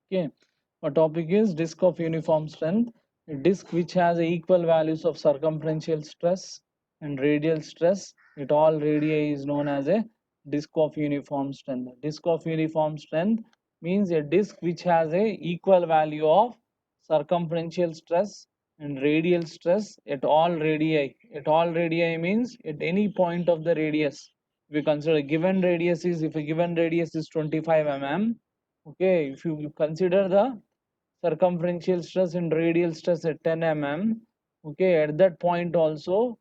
Okay, our topic is disk of uniform strength. A disk which has equal values of circumferential stress and radial stress at all radii is known as a disk of uniform strength. Disk of uniform strength means a disk which has a equal value of circumferential stress and radial stress at all radii. At all radii means at any point of the radius. If you consider a given radius is, if a given radius is 25 mm, okay, if you consider the circumferential stress and radial stress at 10 mm, okay, at that point also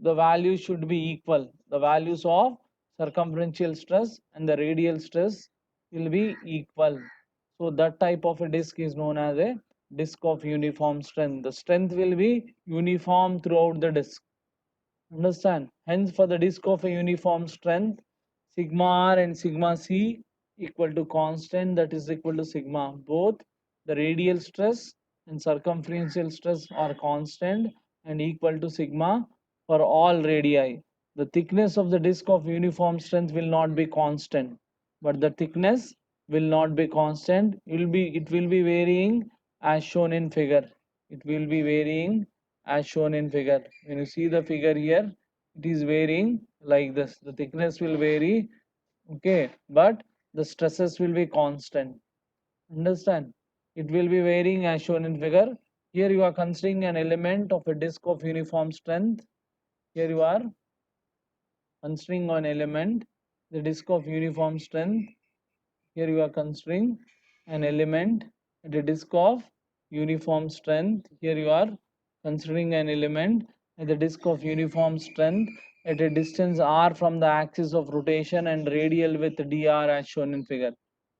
the values should be equal. The values of circumferential stress and the radial stress will be equal. So that type of a disk is known as a disk of uniform strength. The strength will be uniform throughout the disk. Understand? Hence, for the disk of a uniform strength, sigma r and sigma c equal to constant, that is equal to sigma. Both the radial stress and circumferential stress are constant and equal to sigma for all radii. The thickness of the disk of uniform strength will not be constant, but the thickness will not be constant. It will be varying as shown in figure. It will be varying as shown in figure. When you see the figure here, it is varying like this. The thickness will vary, okay, but the stresses will be constant. Understand? It will be varying as shown in figure. Here you are considering an element of a disk of uniform strength. Here you are considering an element, the disk of uniform strength. Here you are considering an element at a disk of uniform strength. Here you are considering an element at the disk of uniform strength at a distance r from the axis of rotation and radial with dr as shown in figure.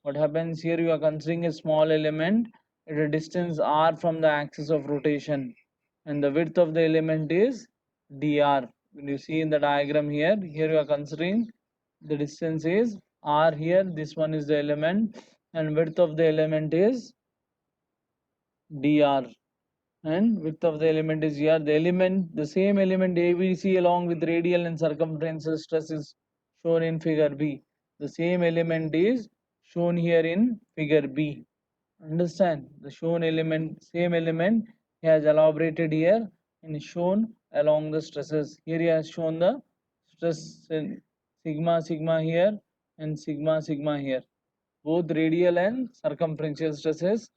What happens here? You are considering a small element at a distance r from the axis of rotation, and the width of the element is dr. When you see in the diagram here, you are considering the distance is r here, this one is the element, and width of the element is dr, and width of the element is here. The element, the same element ABC along with radial and circumferential stress is shown in figure B. The same element is shown here in figure B. Understand? The shown element, same element he has elaborated here and shown along the stresses. Here he has shown the stress in sigma sigma here and sigma sigma here, both radial and circumferential stresses.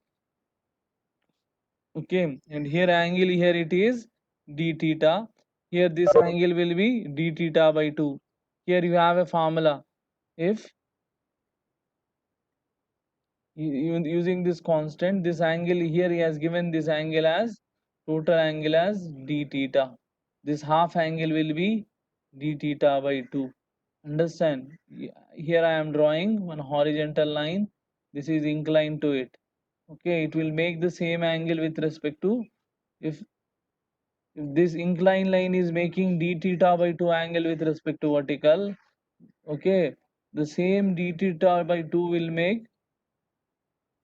Okay, and here angle here it is d theta. Here this angle will be d theta by 2. Here you have a formula. If using this constant, this angle here he has given this angle as total angle as d theta. This half angle will be d theta by 2. Understand? Here I am drawing one horizontal line. This is inclined to it. Okay, it will make the same angle with respect to, if this inclined line is making d theta by 2 angle with respect to vertical, okay, the same d theta by 2 will make,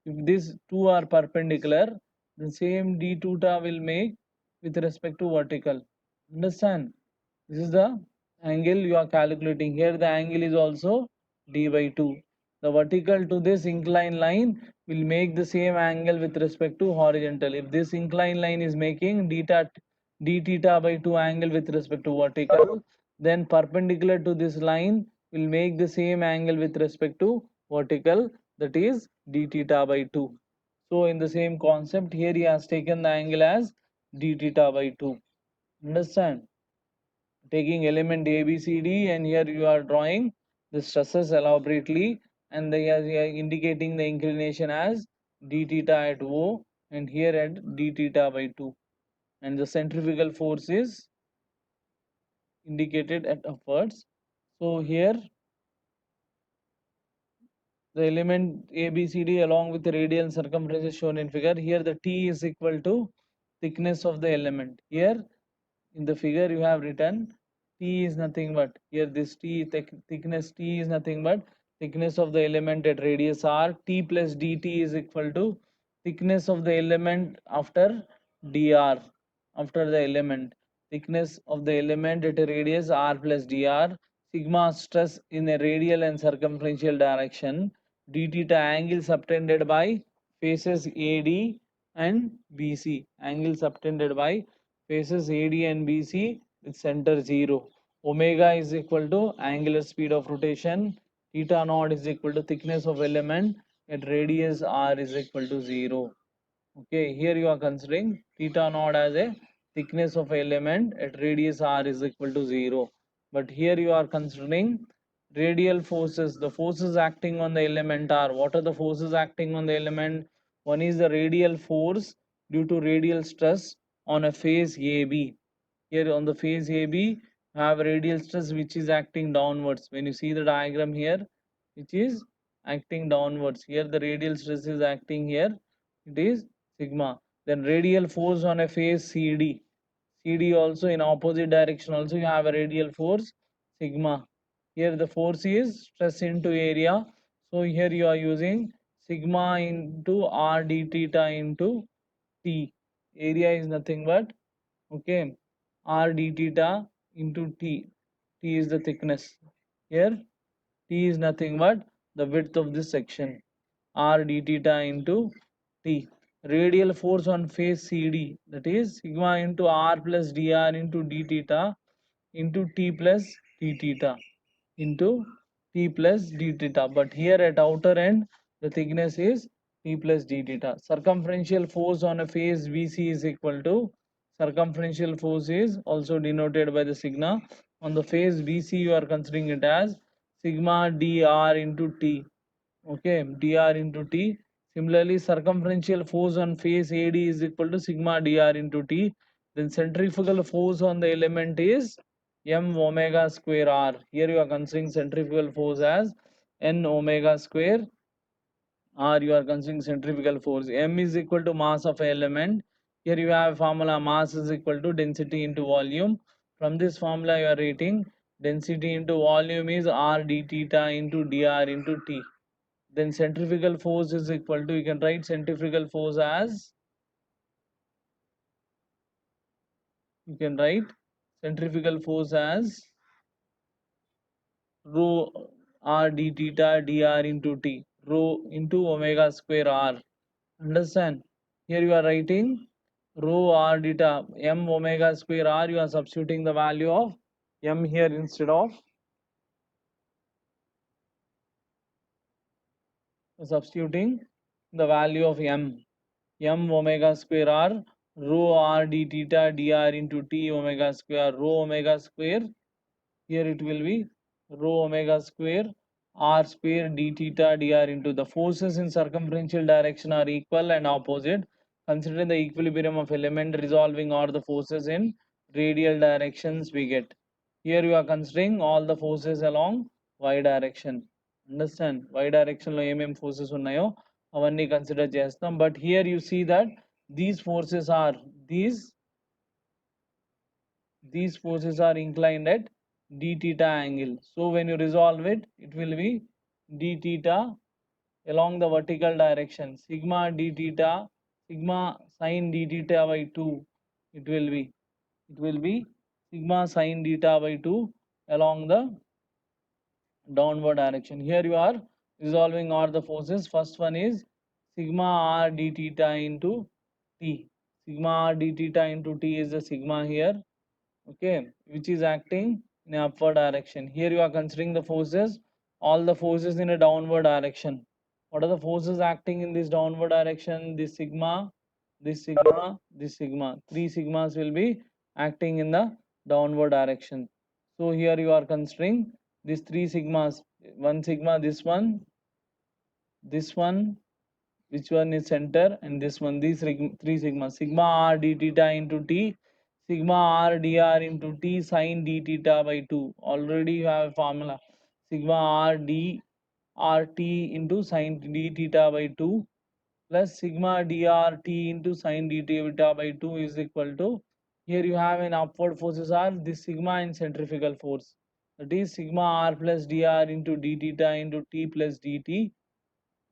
if these two are perpendicular, the same d theta will make with respect to vertical. Understand? This is the angle you are calculating. Here the angle is also d by 2. The vertical to this inclined line will make the same angle with respect to horizontal. If this inclined line is making d theta by 2 angle with respect to vertical, then perpendicular to this line will make the same angle with respect to vertical, that is d theta by 2. So in the same concept, here he has taken the angle as d theta by 2. Understand? Taking element A, B, C, D, and here you are drawing the stresses elaborately, and they are indicating the inclination as d theta at O, and here at d theta by 2, and the centrifugal force is indicated at upwards. So here the element A, B, C, D along with the radial and circumference is shown in figure. Here the T is equal to thickness of the element. Here in the figure you have written T is nothing but, here this T thickness T is nothing but thickness of the element at radius r. T plus dt is equal to thickness of the element after dr, after the element, thickness of the element at a radius r plus dr, sigma stress in a radial and circumferential direction, d theta angle subtended by faces AD and BC. Angle subtended by faces AD and BC with center 0. Omega is equal to angular speed of rotation. Theta naught is equal to thickness of element at radius r is equal to 0. Okay, here you are considering theta naught as a thickness of element at radius r is equal to 0. But here you are considering radial forces. The forces acting on the element are, what are the forces acting on the element? One is the radial force due to radial stress on a face AB. Here on the face AB, have radial stress which is acting downwards. When you see the diagram here, which is acting downwards. Here the radial stress is acting here. It is sigma. Then radial force on a face CD. CD also in opposite direction also you have a radial force sigma. Here the force is stress into area. So here you are using sigma into r d theta into T. Area is nothing but, okay, r d theta into T. T is the thickness. Here T is nothing but the width of this section. R d theta into T. Radial force on face CD, that is sigma into R plus dr into d theta into T plus d theta into T plus d theta. But here at outer end, the thickness is T plus d theta. Circumferential force on a face BC is equal to, circumferential force is also denoted by the sigma. On the face BC, you are considering it as sigma dr into T. Okay, dr into T. Similarly, circumferential force on face AD is equal to sigma dr into T. Then centrifugal force on the element is m omega square r. Here you are considering centrifugal force as n omega square r. You are considering centrifugal force. M is equal to mass of element. Here you have formula, mass is equal to density into volume. From this formula you are writing density into volume is r d theta into dr into T. Then centrifugal force is equal to, you can write centrifugal force as, you can write centrifugal force as rho r d theta dr into T, rho into omega square r. Understand? Here you are writing rho r theta m omega square r. You are substituting the value of m here instead of, substituting the value of m omega square r, rho r d theta dr into T omega square, rho omega square. Here it will be rho omega square r square d theta dr into, the forces in circumferential direction are equal and opposite. Considering the equilibrium of element resolving all the forces in radial directions we get. Here you are considering all the forces along y direction. Understand? Y direction లో ఏమేం forces ఉన్నాయో అవన్నీ consider చేస్తాం. But here you see that these forces are, these forces are inclined at d theta angle. So when you resolve it, it will be d theta along the vertical direction, sigma d theta, sigma sine d theta by 2. It will be, sigma sine theta by 2 along the downward direction. Here you are resolving all the forces. First one is sigma r d theta into T. Sigma r d theta into T is the sigma here, okay, which is acting in upward direction. Here you are considering the forces, all the forces in a downward direction. What are the forces acting in this downward direction? This sigma, this sigma, this sigma. Three sigmas will be acting in the downward direction. So here you are considering these three sigmas. One sigma, this one, which one is center, and this one, these three sigma. Sigma r d theta into T, sigma r dr into T sine d theta by 2. Already you have a formula. Sigma r d r t into sine d theta by 2 plus sigma dr t into sine d theta by 2 is equal to, here you have an upward forces are this sigma and centrifugal force. That is sigma r plus dr into d theta into T plus dt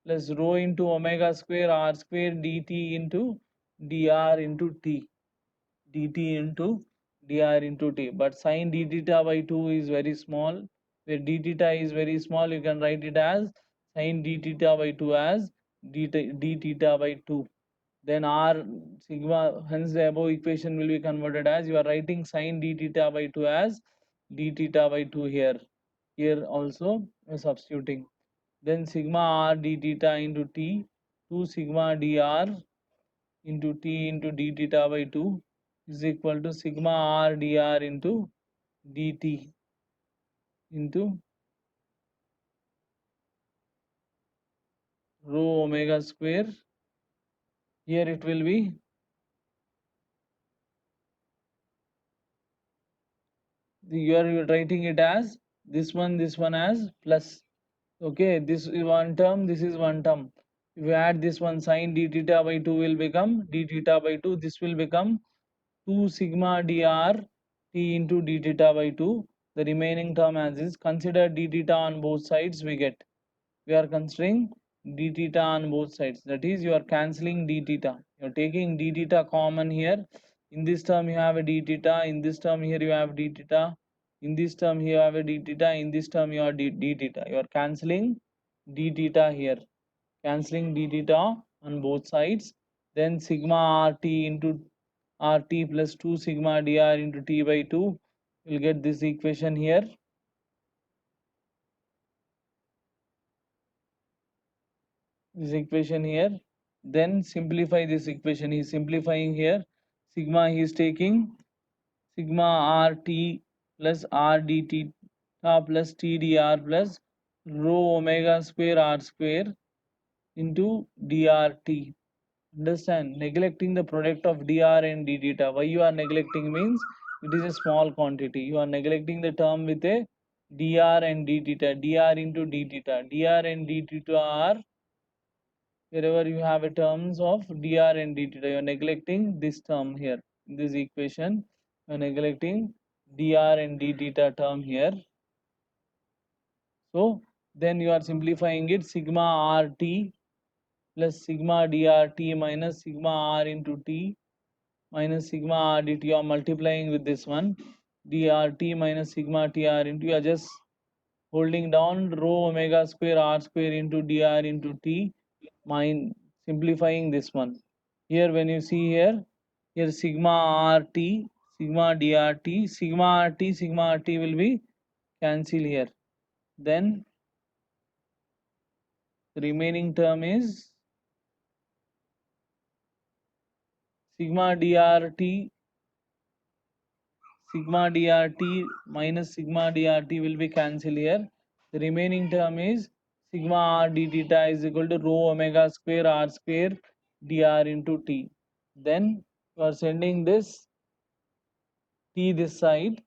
plus rho into omega square r square dt into dr into T, dt into dr into T. But sine d theta by 2 is very small. Where d theta is very small, you can write it as sin d theta by 2 as d theta by 2. Then r sigma, hence the above equation will be converted as, you are writing sin d theta by 2 as d theta by 2 here. Here also substituting. Then sigma r d theta into t, 2 sigma dr into t into d theta by 2 is equal to sigma r dr into dt into rho omega square. Here it will be, you are writing it as this one as plus. Okay, this is one term, this is one term. If you add this one, sin d theta by 2 will become d theta by 2. This will become 2 sigma dr t into d theta by 2. The remaining term as is. Consider d theta on both sides, we are considering d theta on both sides. That is, you are cancelling d theta. You are taking d theta common here. In this term you have a d theta. In this term here you have d theta. In this term here you have a d theta. In this term you have d theta. You are cancelling d theta here. Cancelling d theta on both sides. Then sigma rt into rt plus 2 sigma dr into t by 2. You will get this equation here. This equation here. Then simplify this equation. He is simplifying here. Sigma he is taking sigma rt plus r dt plus tdr plus rho omega square r square into drt. Understand? Neglecting the product of dr and d theta. Why you are neglecting means it is a small quantity. You are neglecting the term with a dr and d theta. Dr into d theta. Dr and d theta are, wherever you have a terms of dr and d theta, you are neglecting this term here. In this equation you are neglecting dr and d theta term here. So then you are simplifying it, sigma rt plus sigma drt minus sigma r into t minus sigma r dt. You are multiplying with this one, drt minus sigma tr into, you are just holding down rho omega square r square into dr into t, mind simplifying this one. Here when you see here sigma rt, sigma drt, sigma rt will be cancel here. Then the remaining term is sigma drt, sigma drt minus sigma drt will be cancel here. The remaining term is sigma r d theta is equal to rho omega square r square dr into t. Then you are sending this t this side,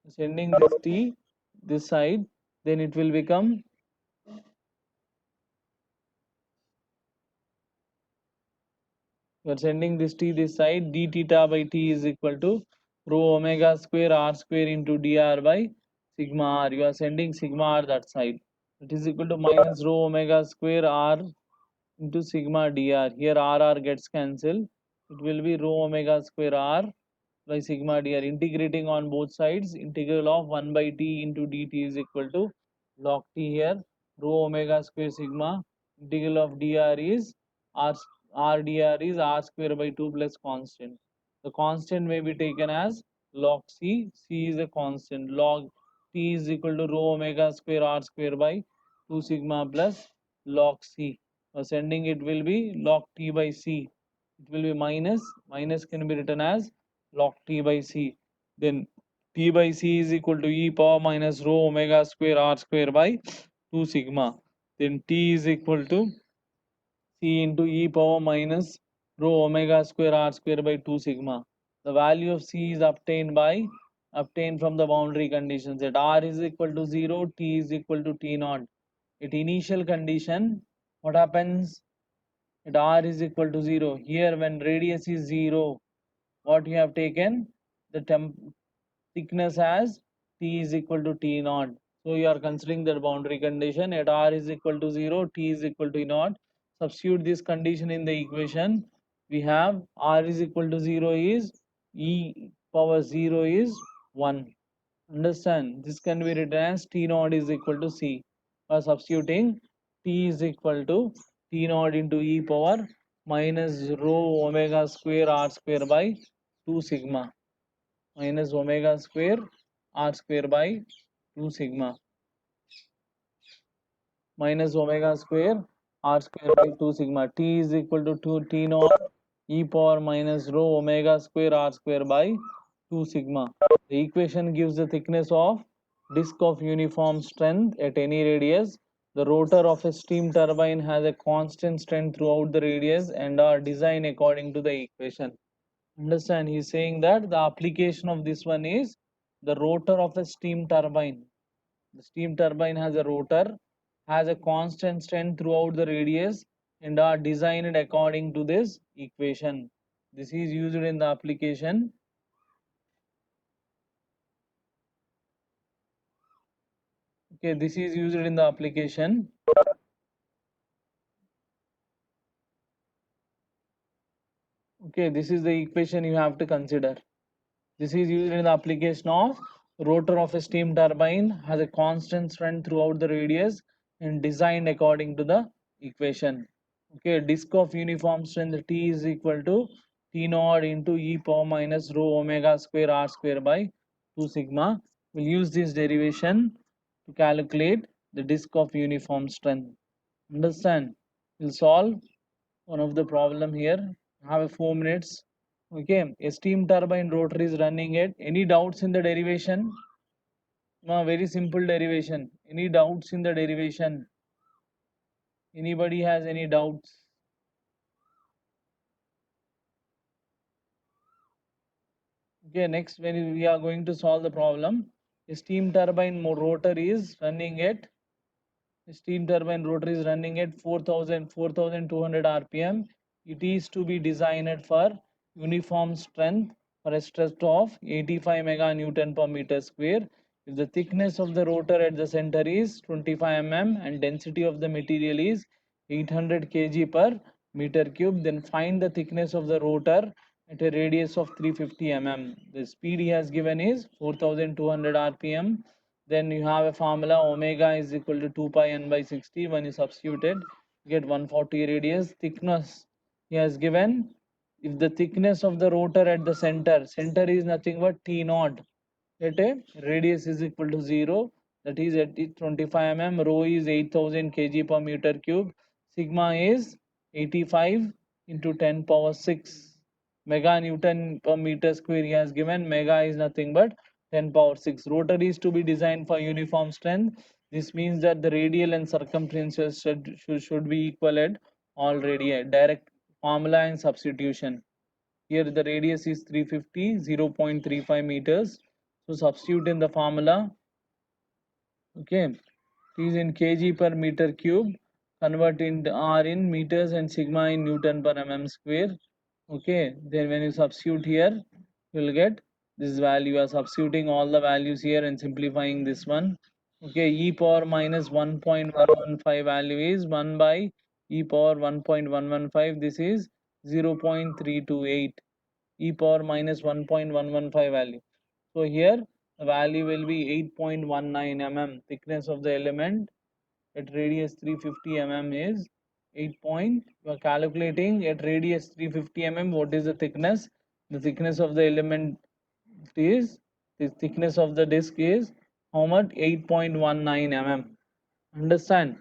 sending this t this side, then it will become, you are sending this t this side, d theta by t is equal to rho omega square r square into dr by sigma r. You are sending sigma r that side. It is equal to minus rho omega square r into sigma dr. Here r gets cancelled. It will be rho omega square r by sigma dr. Integrating on both sides, integral of 1 by t into dt is equal to log t here. Rho omega square sigma, integral of dr is r, r dr is r square by 2 plus constant. The constant may be taken as log c. C is a constant. Log t is equal to rho omega square r square by 2 sigma plus log c. Sending it will be log t by c. It will be minus can be written as log t by c. Then t by c is equal to e power minus rho omega square r square by 2 sigma. Then t is equal to c into e power minus rho omega square r square by 2 sigma. The value of c is obtained from the boundary conditions that r is equal to 0, t is equal to t naught. At initial condition, what happens? At r is equal to 0. Here when radius is 0, what you have taken? The thickness as t is equal to t naught. So you are considering the boundary condition at r is equal to 0, t is equal to naught. Substitute this condition in the equation. We have r is equal to 0 is e power 0 is 1. Understand? This can be written as t naught is equal to c. By substituting T is equal to T naught into e power minus rho omega square r square by 2 sigma minus omega square r square by 2 sigma minus omega square r square by 2 sigma. T is equal to 2 T naught e power minus rho omega square r square by 2 sigma. The equation gives the thickness of disk of uniform strength at any radius. The rotor of a steam turbine has a constant strength throughout the radius and are designed according to the equation. Understand, he's saying that the application of this one is the rotor of a steam turbine. The steam turbine has a rotor, has a constant strength throughout the radius and are designed according to this equation. This is used in the application. Okay, this is used in the application. Okay, this is the equation you have to consider. This is used in the application of rotor of a steam turbine has a constant strength throughout the radius and designed according to the equation. Okay, disk of uniform strength T is equal to T naught into e power minus rho omega square r square by 2 sigma. We'll use this derivation to calculate the disk of uniform strength. Understand? We'll solve one of the problem here. Have a 4 minutes. Okay, a steam turbine rotor is running it. Any doubts in the derivation? No, very simple derivation. Any doubts in the derivation? Anybody has any doubts? Okay, next when we are going to solve the problem, a steam turbine rotor is running at steam turbine rotor is running at 4200 rpm. It is to be designed for uniform strength for a stress of 85 meganewton per meter square. If the thickness of the rotor at the center is 25 mm and density of the material is 800 kg per meter cube, then find the thickness of the rotor at a radius of 350 mm. The speed he has given is 4200 rpm. Then you have a formula omega is equal to 2 pi n by 60. When you substitute it, you get 140 radius. Thickness he has given, if the thickness of the rotor at the center is nothing but T naught at a radius is equal to 0, that is at 25 mm, rho is 8000 kg per meter cube, sigma is 85 into 10 power 6 mega newton per meter square he has given. Mega is nothing but 10 power 6. Rotor is to be designed for uniform strength. This means that the radial and circumferential should be equal at all radii. Direct formula and substitution. Here the radius is 350, 0.35 meters. So substitute in the formula. Okay, it is in kg per meter cube. Convert in R in meters and sigma in Newton per mm square. Okay, then when you substitute here, you will get this value. You are substituting all the values here and simplifying this one. Okay, e power minus 1.115 value is 1 by e power 1.115. This is 0.328. E power minus 1.115 value. So here the value will be 8.19 mm. Thickness of the element at radius 350 mm is 8 point. We are calculating at radius 350 mm what is the thickness. The thickness of the element is, the thickness of the disc is how much? 8.19 mm. Understand?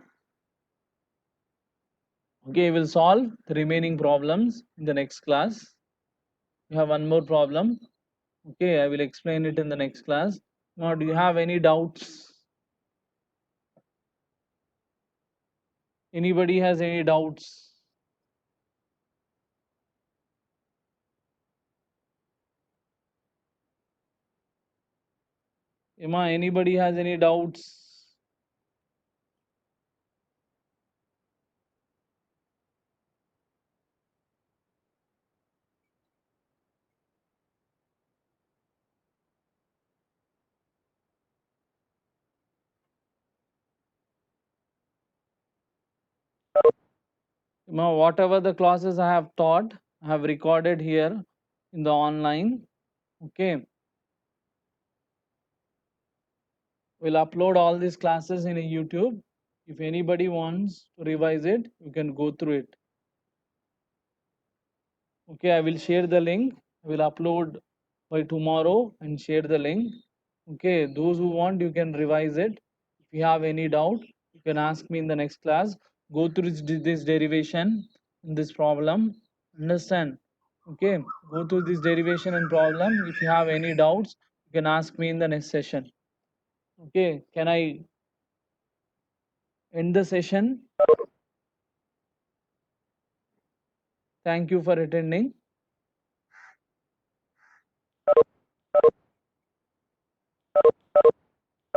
Okay, we will solve the remaining problems in the next class. We have one more problem. Okay, I will explain it in the next class. Now, do you have any doubts? Anybody has any doubts? Emma, anybody has any doubts? Emma, whatever the classes I have taught, I have recorded here in the online. Okay, we'll upload all these classes in a YouTube. If anybody wants to revise it, you can go through it. Okay, I will share the link. I will upload by tomorrow and share the link. Okay, those who want, you can revise it. If you have any doubt, you can ask me in the next class. Go through this derivation in this problem. Understand? Okay, go through this derivation and problem. If you have any doubts, you can ask me in the next session. Okay, can I end the session? Thank you for attending.